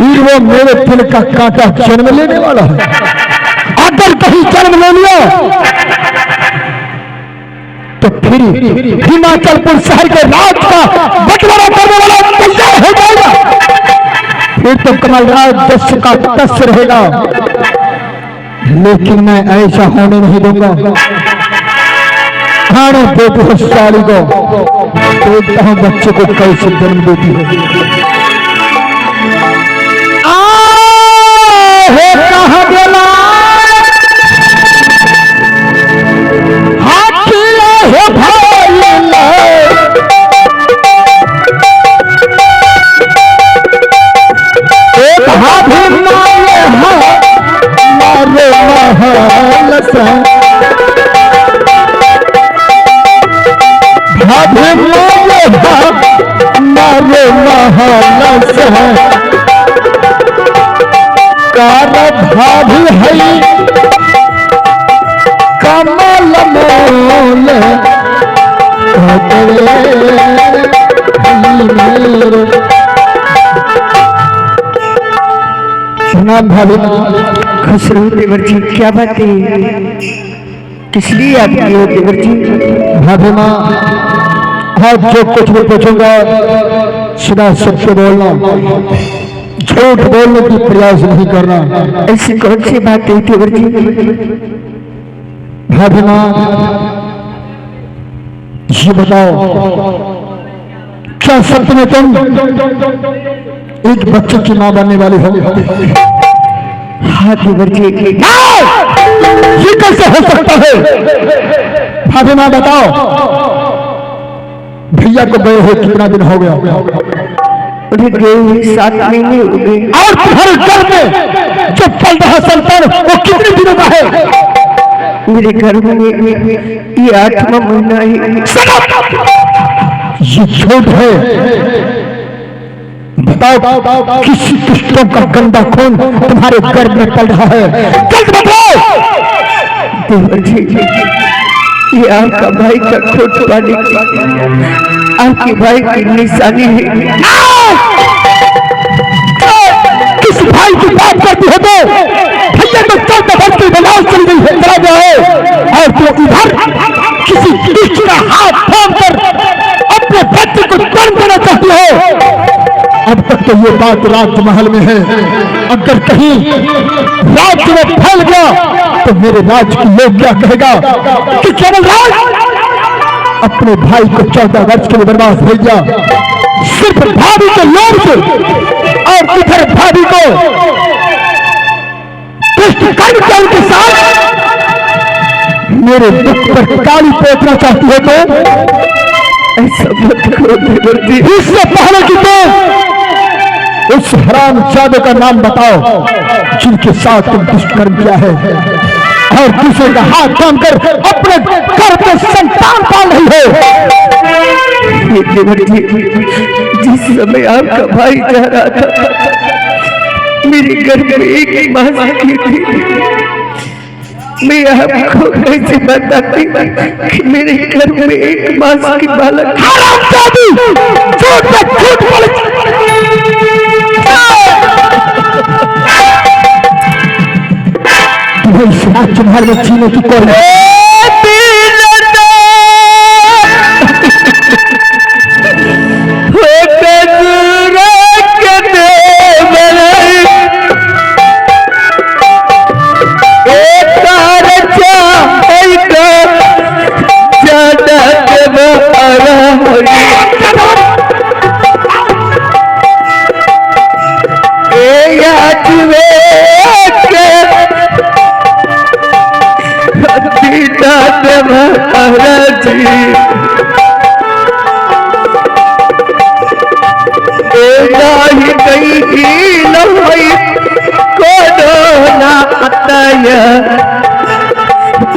फिर वो मेरे दिल का कांटा जन्म लेने वाला है। अगर कहीं जन्म ले लिया तो फिर हिमाचलपुर शहर के राज का बंटवारा करने वाला तैयार हो जाएगा। फिर तो कमलराज 10 का 10 रहेगा, लेकिन मैं ऐसा होने नहीं दूंगा। खाने देती हो साली को, देखता हूं बच्चे को कैसे जन्म देती है। कहा गेला हो भाभी मारे मारे महल से, भाभी मारे महल से, कार भाभी है कमल मोल प्रणाम भाभी। खुश रहो देवर जी। क्या बात है, किस लिए आप आए हो देवर जी? भाभी माँ, आज जो कुछ भी पूछूंगा सदा सत्य बोलना, झूठ बोलने की प्रयास नहीं करना। ऐसी कौन सी बात है देवर जी? भाभी माँ, ये बताओ, क्या सत्य में तुम एक बच्चे की माँ बनने वाली हो? हाँ देवर जी। ये कैसे हो सकता है? भाभी माँ बताओ, भैया को गए हुए कितना दिन हो गया? उन्हें गए हुए 7 महीने हो गए। और तुम्हारे घर में जो पल रहा संतान वो कितने दिनों का है? मेरे घर में ये 8वां महीना है। ये झूठ है। बताओ, किसी दुष्टों का गंदा खून तुम्हारे घर में पल रहा है? जल्द बताओ। देवर जी, ये आपका भाई का खोट पाने की, आपके भाई की निशानी है। किस भाई की बात करती हो? तो भैया तो 14 वर्ष की बनाव चल गई है, चला गया है, और तो इधर किसी दुष्ट का हाथ थाम कर अपने बच्चे को जन्म देना चाहती हो। अब तक तो ये बात राजमहल में है, अगर कहीं राज्य में फैल गया तो मेरे राज की लोग क्या कहेगा कि केवल राज अपने भाई को 14 वर्ष के लिए बर्बाद हो गया सिर्फ भाभी के लोग से, और इधर भाभी को दुष्ट के साथ मेरे दुख पर काली पोतना चाहती हो तो ऐसा मत करो देवर जी। इससे पहले कि तुम उस हराम जादू का नाम बताओ जिनके साथ तुम दुष्कर्म किया है और दूसरे का हाथ थाम कर अपने घर पे संतान पाल रही हो। देवर जी, जिस समय आपका भाई जा रहा था मेरे घर में एक ही माँ की थी। मैं आपको कैसे बताती कि मेरे घर में एक मास की बालक। तुम्हें इस राजमहल में जीने की कोई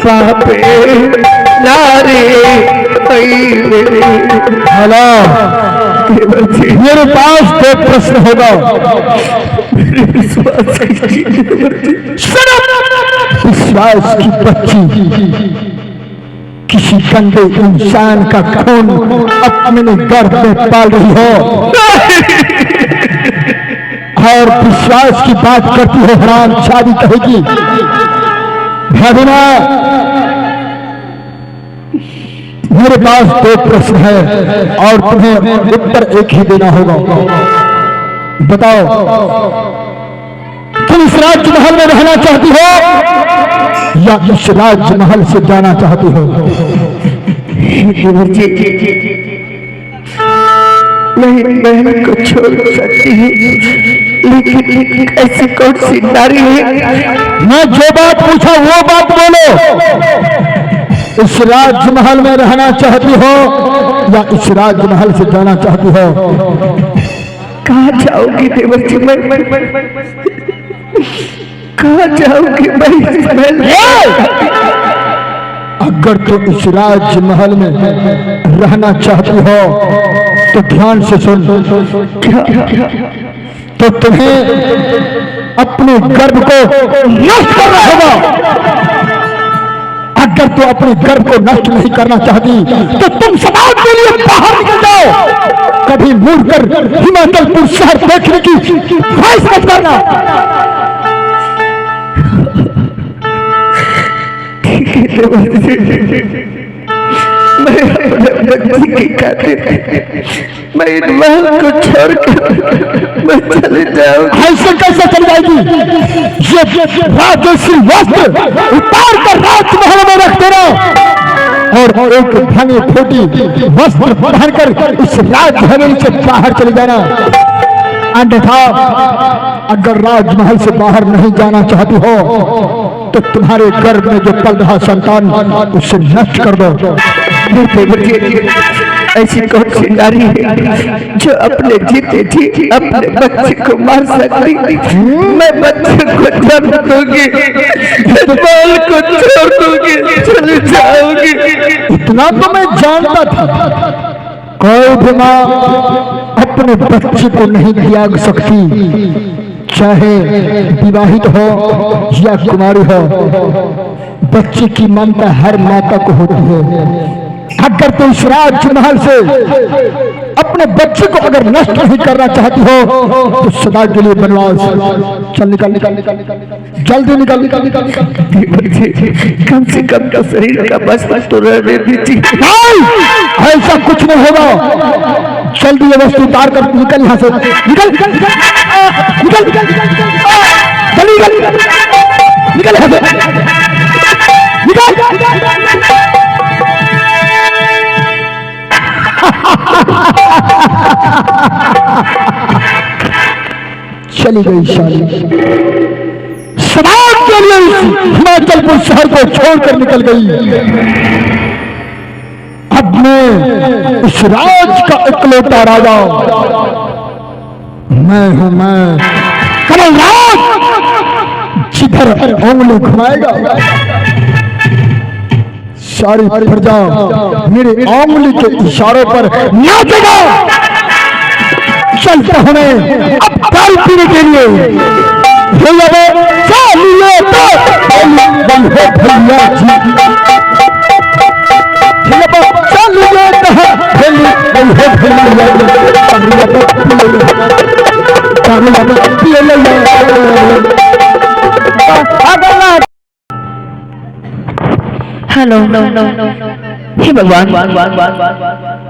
पापे नारे हेलो, मेरे पास 2 प्रश्न होगा। विश्वास की बच्ची किसी गंदे इंसान का खून अपने गर्भ में पाल रही हो और और विश्वास की बात करती है हराम शादी कहेगी। भागिना मेरे पास 2 प्रश्न है और तुम्हें उत्तर एक ही देना होगा। बताओ, तुम इस राजमहल में रहना चाहती हो या इस राजमहल से जाना चाहती हो? देवर जी, मैं बहन को छोड़ सकती हूँ, लेकिन ऐसी कौन सी नारी है? मैं जो बात पूछा वो बात बोलो। इस राजमहल में रहना चाहती हो या इस राजमहल से जाना चाहती हो? कहाँ जाओगी देवर जी? मैं कहाँ जाओगी? अगर तुम इस राजमहल में रहना चाहती हो तो ध्यान से सुन। तो तुम्हें अपने गर्भ को नष्ट करना होगा। अगर तुम अपने गर्भ को नष्ट नहीं करना चाहती तो तुम समाज के लिए बाहर निकल जाओ। कभी मुड़कर हिमाचलपुर शहर देखने की ख्वाहिश मत करना। ठीक है, मैं अपने बच्चे की खातिर मैं इन महल को छोड़कर मैं चले जाऊंगी। ऐसे कैसे चल जाएगी? ये राजश्री वस्त्र उतार कर राजमहल में रख देना और एक भांगे फूटी वस्त्र पहनकर इस राजहवेली से बाहर चले जाना। अन्यथा अगर राजमहल से बाहर नहीं जाना चाहती हो तो तुम्हारे गर्भ में जो पल रहा संतान उसे नष्ट कर दो। ऐसी कौन सी नारी है जो अपने जीते जी अपने बच्चे को मार सकती? मैं बच्चे को जन्म दूंगी, बाल को छोड़ दूंगी, चली जाऊंगी। इतना तो मैं जानता था। कोई भी माँ अपने बच्चे को नहीं त्याग सकती, चाहे विवाहित हो या कुमारी हो। बच्चे की ममता हर माता को होती है। अगर तुम इस राजमहल से अपने बच्चे को अगर नष्ट नहीं करना चाहती हो तो सदा के लिए बनवास। चल निकल निकल निकल निकल जल्दी निकल निकल निकल निकल। कम से कम तो शरीर का बस तो रहने दीजिए। ऐसा कुछ नहीं होगा। जल्दी ये वस्तु उतार कर निकल यहाँ से। निकल निकल निकल निकल निकल जल्दी निकल यहाँ से निकल। चली गई शाली। समाज के लिए हिमाचलपुर शहर को छोड़कर निकल गई। अब मैं इस राज का इकलौता राजा मैं हूं। मैं कमलनाथ जिधर उंगली घुमाएगा सारी प्रजा मेरे उंगली के इशारों पर नाचेगा। चलते हमें अब दाल पीने के लिए। चलिए तो भैया जी, चलिए हेलो, हे भगवान,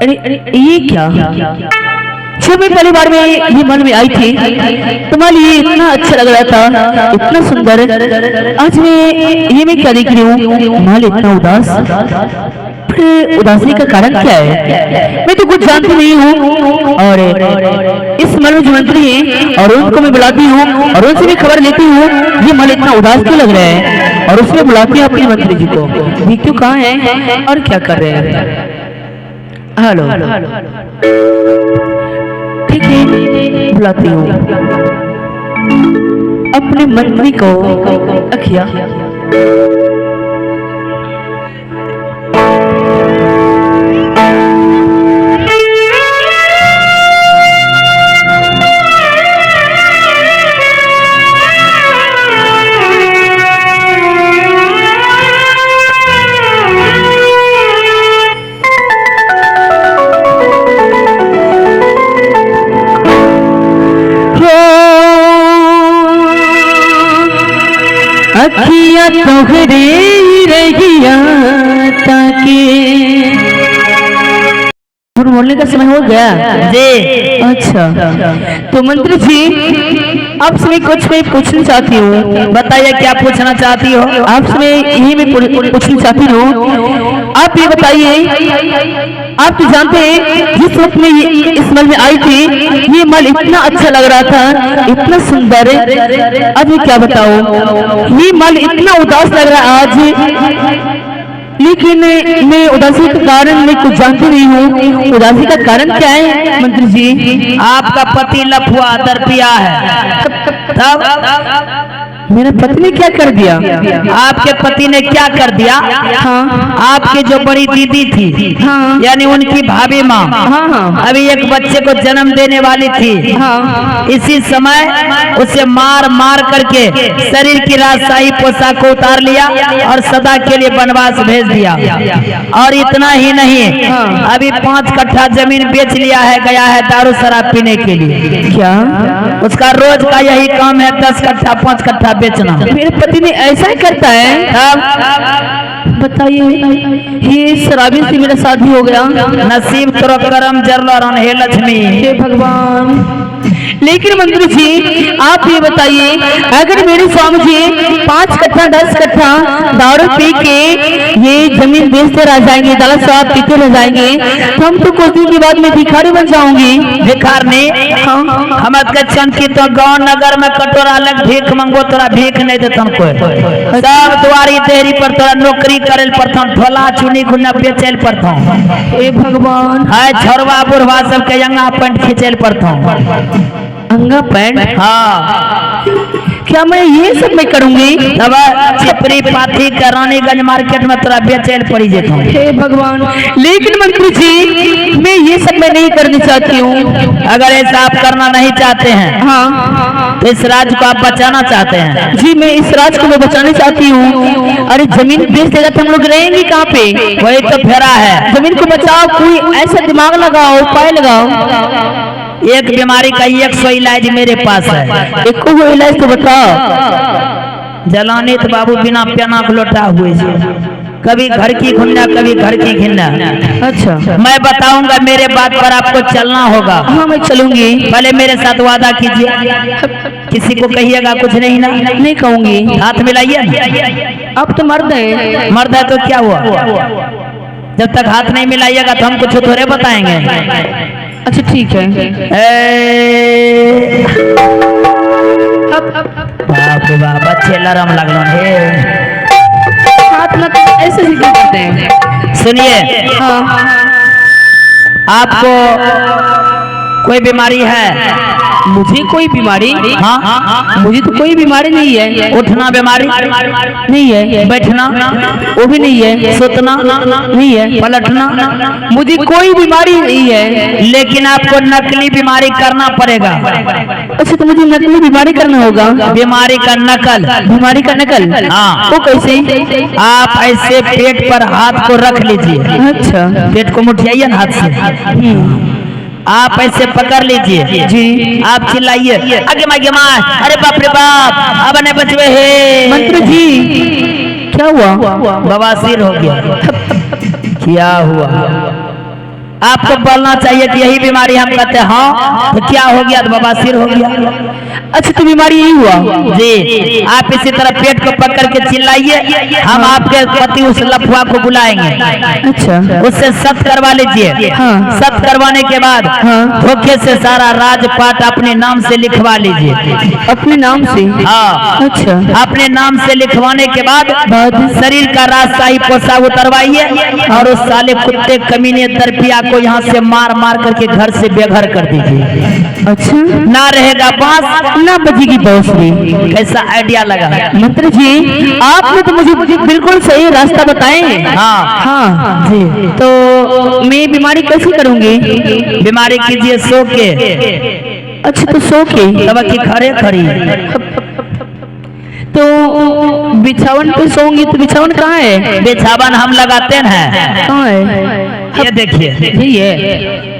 अरे ये क्या? जब मैं पहली बार में ये मन में आई थी तुम्हारे लिए इतना अच्छा लग रहा था, इतना सुंदर। आज मैं क्या देख रही हूँ? तुम्हारे इतना उदास। उदासी का कारण क्या है? मैं तो कुछ जानती नहीं हूँ। और इस मल में जो मंत्री है और उनको मैं बुलाती हूँ और उनसे भी खबर लेती हूँ ये मल इतना उदास क्यों लग रहा है, और उसमें बुलाती हूँ अपने मंत्री जी को। देखती हूँ कहाँ है और क्या कर रहे हैं। हेलो, ठीक है, बुलाती हूँ अपने मंत्री को। अखिया अखियां तोहरे रहिया ताके। बोलने का समय हो गया जी। अच्छा, तो मंत्री जी आपसे मैं कुछ मैं पूछना चाहती हूँ। बताइए क्या पूछना चाहती हो? आपसे मैं यही मैं पूछना चाहती हूँ। आप ये बताइए, आप तो जानते हैं जिस वक्त में इस महल में आई थी, ये महल इतना अच्छा लग रहा था, इतना सुंदर है। अब मैं क्या बताऊँ, ये महल इतना उदास लग रहा है आज, लेकिन मैं उदासी का कारण मैं कुछ जानती नहीं हूँ। उदासी का कारण क्या है मंत्री जी? आपका पति लफुआ दरपिया है। तब मेरा पति ने क्या कर दिया? आपके पति ने क्या कर दिया? हाँ, आपकी जो बड़ी दीदी थी, हाँ, यानी उनकी भाभी माँ, हाँ, हाँ, अभी एक बच्चे को जन्म देने वाली थी। हाँ, इसी समय उसे मार मार करके शरीर की राजशाही पोशाक को उतार लिया और सदा के लिए वनवास भेज दिया। और इतना ही नहीं, अभी 5 कट्ठा जमीन बेच लिया है, गया है दारू शराब पीने के लिए। क्या उसका रोज का यही काम है, 10 कट्ठा 5 कट्ठा बेचना। मेरे पति ने ऐसा ही करता है? तब बताइए, ये शराबी से मेरा शादी हो गया। नसीब तोरो करम जरलो हे लक्ष्मी। हे भगवान। लेकिन मंत्री जी आप ये बताइए, अगर मेरे स्वामी जी 5 कट्ठा 10 कट्ठा दारू पी के ये जमीन बेचते रह जाएंगे, दाल शराब पीते रह जाएंगे, तो हम तो कुछ दिन के बाद में भिखारी बन जाऊंगी। भिखारनी? हाँ, हम चमकी तो गांव नगर में कटोरा लग भीख मंगो, तोरा भीख नहीं देता कोई। सब द्वारी देहरी पर तोरा नौकरी करे पड़ता, ढोला चुनी गुना बेचल पड़ता। हे भगवान। है छोरवा बुढ़वा सबके अंगा पैंट खींचल पड़ता। अंगा पैंट? हाँ। क्या मैं ये सब मैं करूंगी? तब चिपरी पाथी का रानीगंज मार्केट में तोरा बेचल पड़ी जेता। हे भगवान। लेकिन मंत्री जी मैं ये सब मैं नहीं करनी चाहती हूँ। अगर ऐसा आप करना नहीं चाहते हैं, हाँ, तो इस राज्य को आप बचाना चाहते हैं? जी मैं इस राज्य को मैं बचाना चाहती हूँ। अरे जमीन बेच देगा तो हम लोग रहेंगे कहाँ पे? वही तो फेरा है। जमीन को बचाओ, कोई ऐसा दिमाग लगाओ, उपाय लगाओ। एक बीमारी का 100 इलाज मेरे पास है। एक को इलाज तो बताओ। जलानित बाबू बिना पेना लोटा हुए, कभी घर की घुन्ना कभी घर की घिन्ना। अच्छा, मैं बताऊंगा, मेरे बात पर आपको चलना होगा। हाँ मैं चलूंगी। पहले मेरे साथ वादा कीजिए, किसी को कहिएगा कुछ नहीं ना? नहीं कहूंगी। हाथ मिलाइए। अब तो मर्द है। मर्द है तो क्या हुआ? जब तक हाथ नहीं मिलाइएगा तो हम कुछ थोड़े बताएंगे। अच्छा ठीक है। बाप रे बाप, अच्छे लरम लगलो हे। हाथ ना ऐसे ही करते हैं। सुनिए, हाँ, आपको कोई बीमारी है? मुझे कोई बीमारी? हाँ, मुझे तो कोई बीमारी नहीं है। उठना बीमारी नहीं है। बैठना वो भी नहीं है। सुतना नहीं है। पलटना? मुझे कोई बीमारी नहीं है। लेकिन आपको नकली बीमारी करना पड़ेगा। अच्छा, तो मुझे नकली बीमारी करना होगा? बीमारी का नकल। बीमारी का नकल? हाँ। वो कैसे? आप ऐसे पेट पर हाथ को रख लीजिए। अच्छा, पेट को मुठियाइए ना हाथ से, आप ऐसे पकड़ लीजिए जी। आप चिल्लाइए, आगे माँ, अरे बाप रे बाप, अब नहीं बचवे हे। मंत्री जी क्या हुआ? बवासीर हो गया। क्या हुआ? आपको बोलना चाहिए कि यही बीमारी हम कहते हैं। हाँ, तो क्या हो गया? तो बवासीर हो गया। अच्छा, तो बीमारी यही हुआ? जी। आप इसी तरह पेट को पकड़ के चिल्लाइए, हम आपके पति उस लफुआ को बुलाएंगे। अच्छा, उससे सत करवा लीजिए। हाँ। सत करवाने के बाद हाँ। धोखे से सारा राजपाट अपने नाम से लिखवा लीजिए। अपने नाम से? हाँ। अच्छा, अपने नाम से लिखवाने के बाद शरीर का राजशाही पोशाक उतरवाइए और उस साले कुत्ते कमीने दरपिया को यहाँ से मार मार करके घर से बेघर कर दीजिए। अच्छा, ना रहेगा बांस ना बजेगी बांसुरी। कैसा आइडिया लगा? मंत्री जी आपने तो मुझे बिल्कुल सही रास्ता बताए हैं। हाँ हाँ जी। तो मैं बीमारी कैसे करूंगी? बीमारी कीजिए सो के। अच्छा, तो सो के? तब की खड़े खड़ी। तो बिछावन पे सोऊंगी तो बिछावन कहाँ है? बिछावन हम लगाते हैं। कहाँ है? ये देखिए, यही है।